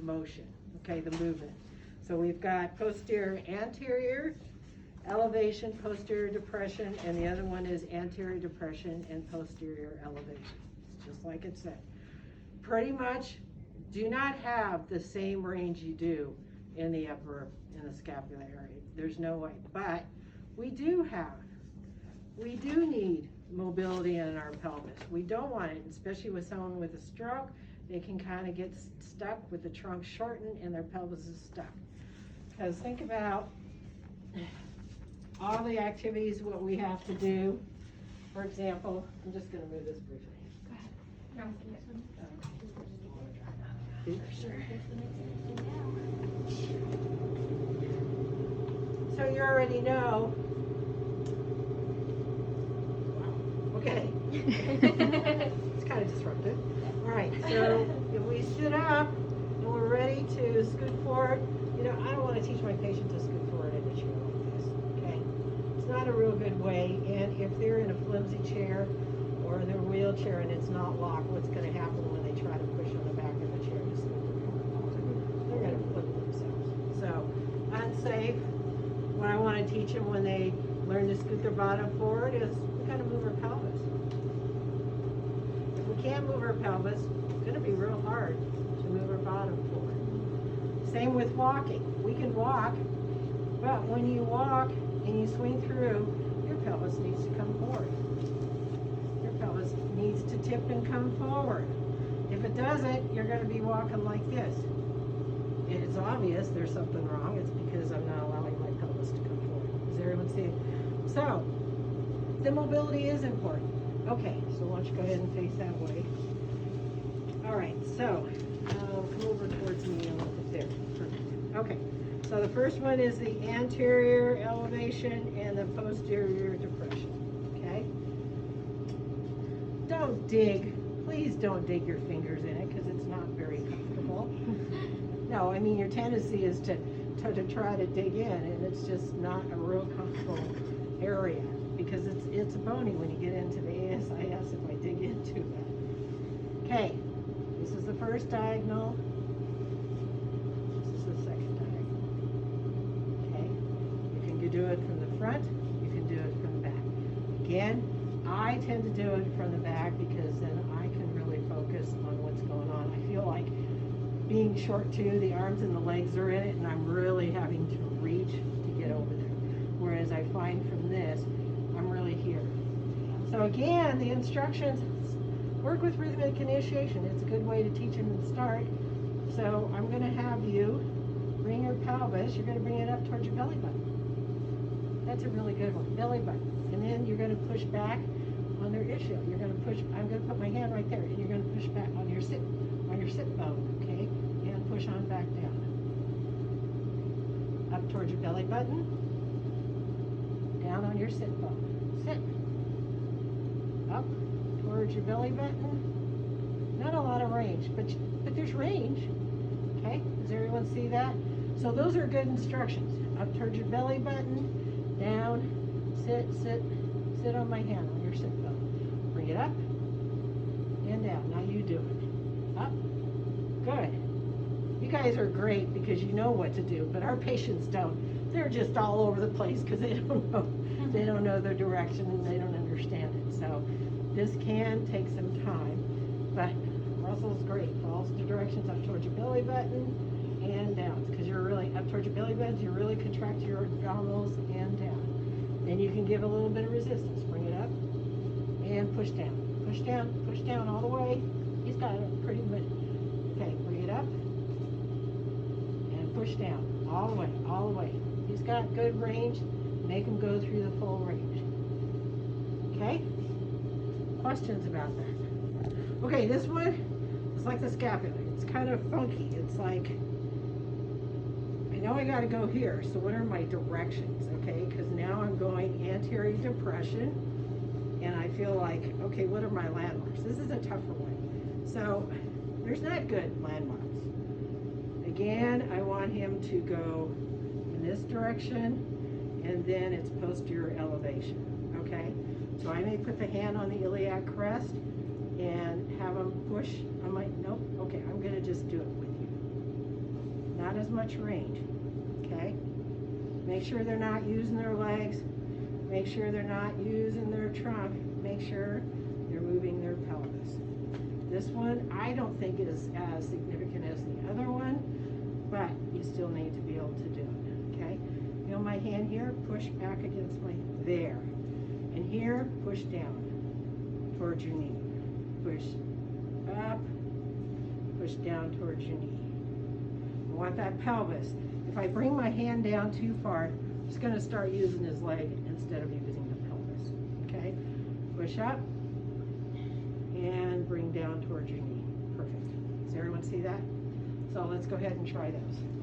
motion, okay, the movement. So we've got posterior anterior elevation, posterior depression, and the other one is anterior depression and posterior elevation, just like it said. Pretty much do not have the same range you do in the scapular area. There's no way, but we do need mobility in our pelvis. We don't want it, especially with someone with a stroke. They can kind of get stuck with the trunk shortened and their pelvis is stuck. Because think about all the activities, what we have to do. For example, I'm just going to move this briefly. Go ahead. No, so you already know. Okay. It's kind of disruptive. All right, so if we sit up and we're ready to scoot forward, you know, I don't want to teach my patient to scoot forward in a chair like this, okay? It's not a real good way, and if they're in a flimsy chair or in their wheelchair and it's not locked, what's going to happen when they try to push on the back of the chair to scoot their car forward? They're going to flip themselves. So, unsafe. What I want to teach them when they learn to scoot their bottom forward is we got to move our pelvis. If we can't move our pelvis, it's going to be real hard to move our bottom forward. Same with walking. We can walk, but when you walk and you swing through, your pelvis needs to come forward. Your pelvis needs to tip and come forward. If it doesn't, you're going to be walking like this. It's obvious there's something wrong. It's because I'm not allowing my pelvis to come forward. Does everyone see it? So, the mobility is important. Okay, so why don't you go ahead and face that way. All right, so come over towards me and look at there. Perfect. Okay, so the first one is the anterior elevation and the posterior depression. Okay? Don't dig. Please don't dig your fingers in it because it's not very comfortable. No, I mean your tendency is to try to dig in, and it's just not a real comfortable area because it's bony when you get into the ASIS if I dig into that. Okay, this is the first diagonal. This is the second diagonal. Okay, you can do it from the front, you can do it from the back. Again, I tend to do it from the back because then I can really focus on what's going on. I feel like being short too, the arms and the legs are in it, and I'm really having to reach to get over there. Whereas I find from this, I'm really here. So again, the instructions, work with rhythmic initiation. It's a good way to teach them to start. So I'm going to have you bring your pelvis, you're going to bring it up towards your belly button. That's a really good one, belly button. And then you're going to push back on their ischial. You're going to push, I'm going to put my hand right there, and you're going to push back on your sit bone, okay? And push on back down. Up towards your belly button, down on your sit bone. Sit. Up towards your belly button. Not a lot of range, but there's range. Okay, does everyone see that? So those are good instructions. Up towards your belly button, down, sit on my hand on your sit bone. Bring it up and down. Now you do it. Up. Good. You guys are great because you know what to do, but our patients don't. They're just all over the place because they don't know their direction and they don't understand it. So this can take some time, but Russell's great. Follows the directions up towards your belly button and down because you're really up towards your belly button. You really contract your abdominals and down. Then you can give a little bit of resistance. Bring it up and push down. Push down all the way. He's got it pretty good. Okay, bring it up and push down all the way. He's got good range. Make him go through the full range. Okay? Questions about that? Okay, this one is like the scapula. It's kind of funky. It's like, I know I got to go here, so what are my directions? Okay, because now I'm going anterior depression, and I feel like, okay, what are my landmarks? This is a tougher one. So there's not good landmarks. Again, I want him to go in this direction, and then it's posterior elevation, okay? So I may put the hand on the iliac crest and have him push on my, nope, okay, I'm gonna just do it with you. not as much range, okay? Make sure they're not using their legs. Make sure they're not using their trunk. Make sure they're moving their pelvis. This one, I don't think is as significant as the other one, but you still need to be able to do it, okay? Feel my hand here, push back against my, there. And here, push down towards your knee. Push up, push down towards your knee. I want that pelvis. If I bring my hand down too far, he's going to start using his leg instead of using the pelvis, okay? Push up and bring down towards your knee. Perfect. Does everyone see that? So let's go ahead and try those.